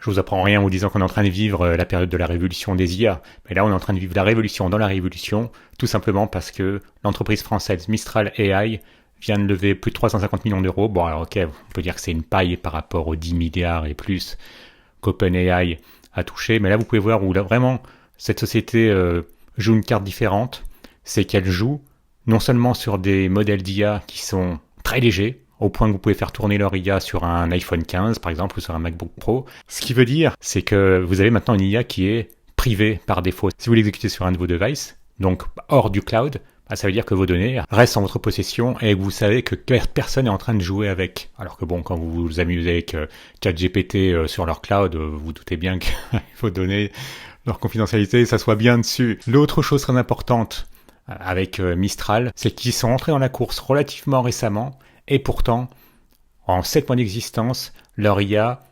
Je vous apprends rien en vous disant qu'on est en train de vivre la période de la révolution des IA. Mais là, on est en train de vivre la révolution dans la révolution, tout simplement parce que l'entreprise française Mistral AI vient de lever plus de 350 millions d'euros. Bon, alors ok, on peut dire que c'est une paille par rapport aux 10 milliards et plus qu'OpenAI a touché. Mais là, vous pouvez voir où là, vraiment, cette société joue une carte différente. C'est qu'elle joue non seulement sur des modèles d'IA qui sont très légers, au point que vous pouvez faire tourner leur IA sur un iPhone 15 par exemple ou sur un MacBook Pro. Ce qui veut dire, c'est que vous avez maintenant une IA qui est privée par défaut. Si vous l'exécutez sur un de vos devices, donc hors du cloud, ça veut dire que vos données restent en votre possession et que vous savez que personne n'est en train de jouer avec. Alors que bon, quand vous vous amusez avec ChatGPT sur leur cloud, vous vous doutez bien que vos données, leur confidentialité, ça soit bien dessus. L'autre chose très importante avec Mistral, c'est qu'ils sont entrés dans la course relativement récemment. Et pourtant, en 7 mois d'existence, leur IA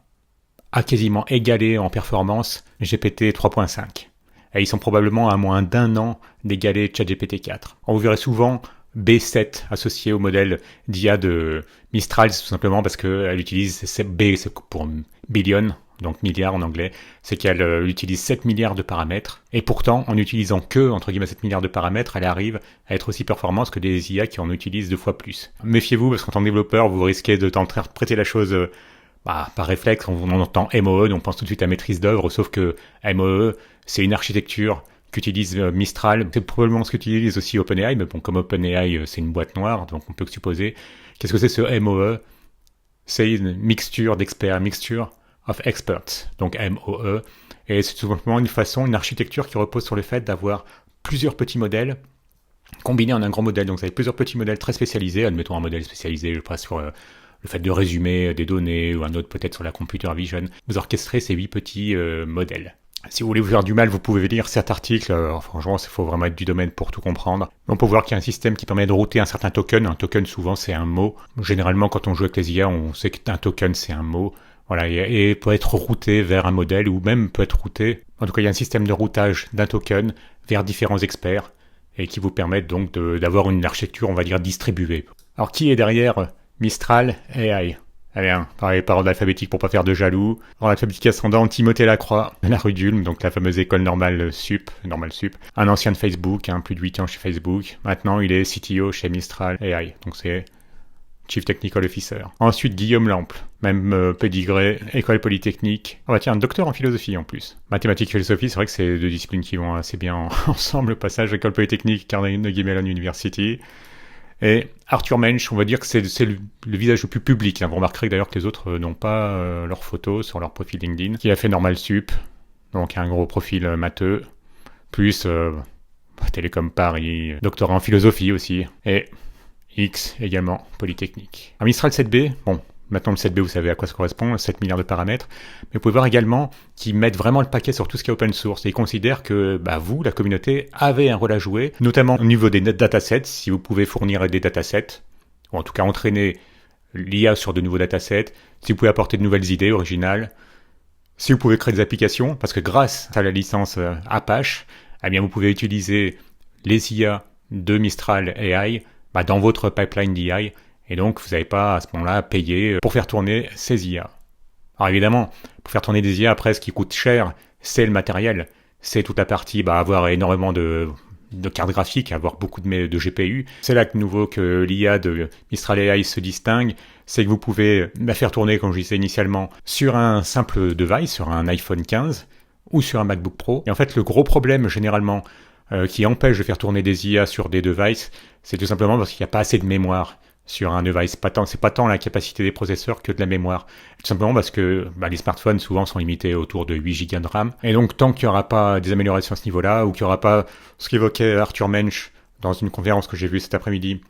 a quasiment égalé en performance GPT 3.5. Et ils sont probablement à moins d'1 an d'égaler ChatGPT 4. On vous verrez souvent B7 associé au modèle d'IA de Mistral, c'est tout simplement parce qu'elle utilise B pour billion, donc milliard en anglais, c'est qu'elle utilise 7 milliards de paramètres, et pourtant, en n'utilisant que, entre guillemets, 7 milliards de paramètres, elle arrive à être aussi performante que des IA qui en utilisent 2 fois plus. Méfiez-vous, parce qu'en tant que développeur, vous risquez de interpréter la chose par réflexe, on entend MOE, donc on pense tout de suite à maîtrise d'œuvre, sauf que MOE, c'est une architecture qu'utilise Mistral, c'est probablement ce qu'utilise aussi OpenAI, mais bon, comme OpenAI, c'est une boîte noire, donc on peut supposer. Qu'est-ce que c'est ce MOE? C'est une mixture d'experts, mixture of experts, donc MOE, et c'est tout simplement une architecture qui repose sur le fait d'avoir plusieurs petits modèles combinés en un grand modèle. Donc vous avez plusieurs petits modèles très spécialisés, admettons un modèle spécialisé, je sais pas, sur le fait de résumer des données, ou un autre peut-être sur la computer vision. Vous orchestrez ces 8 petits modèles. Si vous voulez vous faire du mal, vous pouvez lire cet article. Franchement, il faut vraiment être du domaine pour tout comprendre. On peut voir qu'il y a un système qui permet de router un certain token. Un token, souvent, c'est un mot. Généralement, quand on joue avec les IA, on sait qu'un token, c'est un mot. Voilà, et peut être routé vers un modèle, ou même peut être routé. En tout cas, il y a un système de routage d'un token vers différents experts, et qui vous permettent donc d'avoir une architecture, on va dire, distribuée. Alors, qui est derrière Mistral AI? Allez, pareil, par ordre alphabétique pour pas faire de jaloux. Ordre alphabétique ascendant, Timothée Lacroix, de la rue d'Ulm, donc la fameuse école normale sup. Un ancien de Facebook, plus de 8 ans chez Facebook. Maintenant, il est CTO chez Mistral AI, donc c'est Chief Technical Officer. Ensuite, Guillaume Lample, même pédigré, école polytechnique. Ah bah tiens, docteur en philosophie en plus. Mathématiques et philosophie, c'est vrai que c'est 2 disciplines qui vont assez bien ensemble. Le passage école polytechnique, Carnegie Mellon University. Et Arthur Mensch, on va dire que c'est le visage le plus public. Vous remarquerez d'ailleurs que les autres n'ont pas leurs photos sur leur profil LinkedIn. Qui a fait Normal Sup, donc un gros profil matheux, plus Télécom Paris, doctorat en philosophie aussi, et X également, Polytechnique. Un Mistral 7B, bon, maintenant le 7B vous savez à quoi ça correspond, 7 milliards de paramètres, mais vous pouvez voir également qu'ils mettent vraiment le paquet sur tout ce qui est open source, et ils considèrent que vous, la communauté, avez un rôle à jouer, notamment au niveau des datasets, si vous pouvez fournir des datasets, ou en tout cas entraîner l'IA sur de nouveaux datasets, si vous pouvez apporter de nouvelles idées originales, si vous pouvez créer des applications, parce que grâce à la licence Apache, eh bien vous pouvez utiliser les IA de Mistral AI dans votre pipeline d'IA, et donc vous n'avez pas à ce moment-là à payer pour faire tourner ces IA. Alors évidemment, pour faire tourner des IA, après, ce qui coûte cher, c'est le matériel, c'est toute la partie, avoir énormément de cartes graphiques, avoir beaucoup de GPU. C'est là que nouveau que l'IA de Mistral AI se distingue, c'est que vous pouvez la faire tourner, comme je disais initialement, sur un simple device, sur un iPhone 15 ou sur un MacBook Pro. Et en fait, le gros problème généralement qui empêche de faire tourner des IA sur des devices, c'est tout simplement parce qu'il n'y a pas assez de mémoire sur un device. C'est pas tant la capacité des processeurs que de la mémoire. Tout simplement parce que les smartphones souvent sont limités autour de 8 Go de RAM. Et donc tant qu'il n'y aura pas des améliorations à ce niveau-là, ou qu'il n'y aura pas ce qu'évoquait Arthur Mensch dans une conférence que j'ai vue cet après-midi,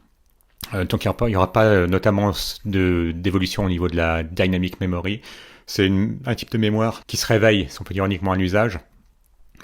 tant qu'il n'y aura pas notamment d'évolution au niveau de la dynamic memory, c'est un type de mémoire qui se réveille, si on peut dire uniquement à l'usage.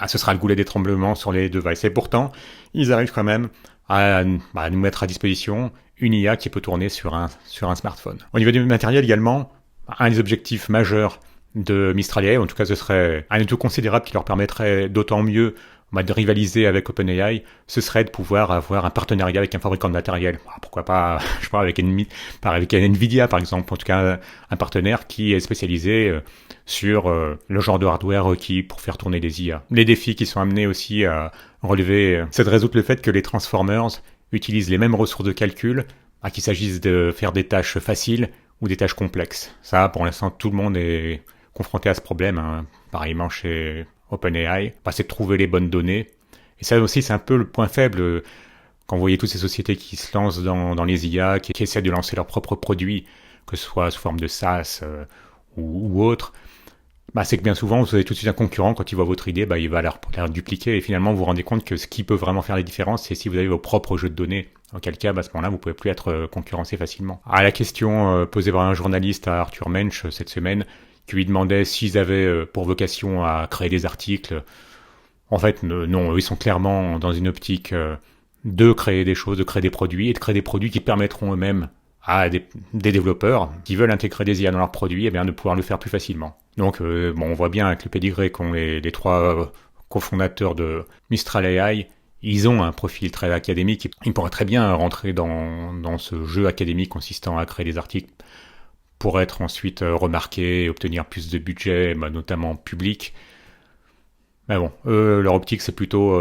Ce sera le goulet d'étranglement sur les devices. Et pourtant, ils arrivent quand même à nous mettre à disposition une IA qui peut tourner sur un smartphone. Au niveau du matériel également, un des objectifs majeurs de Mistral AI, en tout cas ce serait un atout considérable qui leur permettrait d'autant mieux de rivaliser avec OpenAI, ce serait de pouvoir avoir un partenariat avec un fabricant de matériel. Pourquoi pas, je sais pas, avec Nvidia par exemple, en tout cas un partenaire qui est spécialisé sur le genre de hardware requis pour faire tourner des IA. Les défis qui sont amenés aussi à relever, c'est de résoudre le fait que les transformers utilisent les mêmes ressources de calcul, qu'il s'agisse de faire des tâches faciles ou des tâches complexes. Ça, pour l'instant, tout le monde est confronté à ce problème, hein. Pareillement chez OpenAI, c'est de trouver les bonnes données. Et ça aussi, c'est un peu le point faible quand vous voyez toutes ces sociétés qui se lancent dans les IA, qui essaient de lancer leurs propres produits, que ce soit sous forme de SaaS ou autre. C'est que bien souvent, vous avez tout de suite un concurrent, quand il voit votre idée, il va la dupliquer, et finalement, vous vous rendez compte que ce qui peut vraiment faire la différence, c'est si vous avez vos propres jeux de données. Auquel cas, à ce moment-là, vous pouvez plus être concurrencé facilement. À la question posée par un journaliste à Arthur Mensch cette semaine, qui lui demandait s'ils avaient pour vocation à créer des articles. En fait, non, ils sont clairement dans une optique de créer des choses, de créer des produits, et de créer des produits qui permettront eux-mêmes à des développeurs qui veulent intégrer des IA dans leurs produits, de pouvoir le faire plus facilement. Donc, on voit bien avec le pédigré qu'ont les trois cofondateurs de Mistral AI, ils ont un profil très académique. Ils pourraient très bien rentrer dans ce jeu académique consistant à créer des articles pour être ensuite remarqués et obtenir plus de budget, notamment public. Mais bon, leur optique, c'est plutôt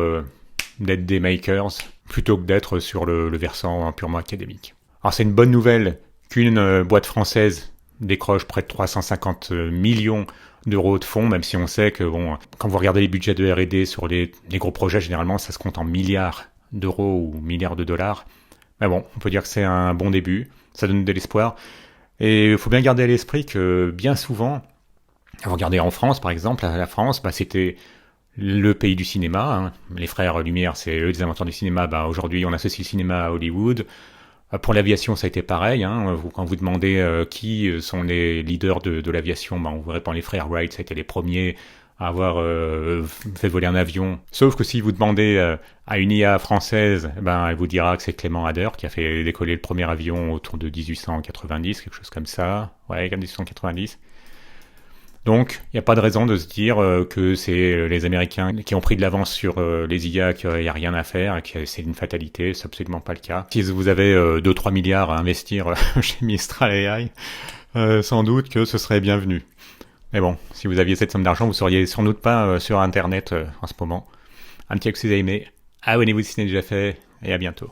d'être des makers, plutôt que d'être sur le versant purement académique. Alors c'est une bonne nouvelle qu'une boîte française décroche près de 350 millions d'euros de fonds, même si on sait que quand vous regardez les budgets de R&D sur les gros projets, généralement ça se compte en milliards d'euros ou milliards de dollars. Mais bon, on peut dire que c'est un bon début, ça donne de l'espoir. Et il faut bien garder à l'esprit que bien souvent, vous regardez en France par exemple, la France, c'était le pays du cinéma, hein. Les frères Lumière, c'est eux les inventeurs du cinéma. Aujourd'hui, on associe le cinéma à Hollywood. Pour l'aviation, ça a été pareil, hein. Quand vous demandez qui sont les leaders de l'aviation, on vous répond les frères Wright, ça a été les premiers à avoir fait voler un avion. Sauf que si vous demandez à une IA française, elle vous dira que c'est Clément Ader qui a fait décoller le premier avion autour de 1890, quelque chose comme ça. Ouais, 1890. Donc, il n'y a pas de raison de se dire que c'est les Américains qui ont pris de l'avance sur les IA, qu'il n'y a rien à faire, et que c'est une fatalité. C'est absolument pas le cas. Si vous avez 2-3 milliards à investir chez Mistral AI, sans doute que ce serait bienvenu. Mais bon, si vous aviez cette somme d'argent, vous seriez sans doute pas sur Internet en ce moment. Un petit coup si vous avez aimé, abonnez-vous si ce n'est déjà fait, et à bientôt.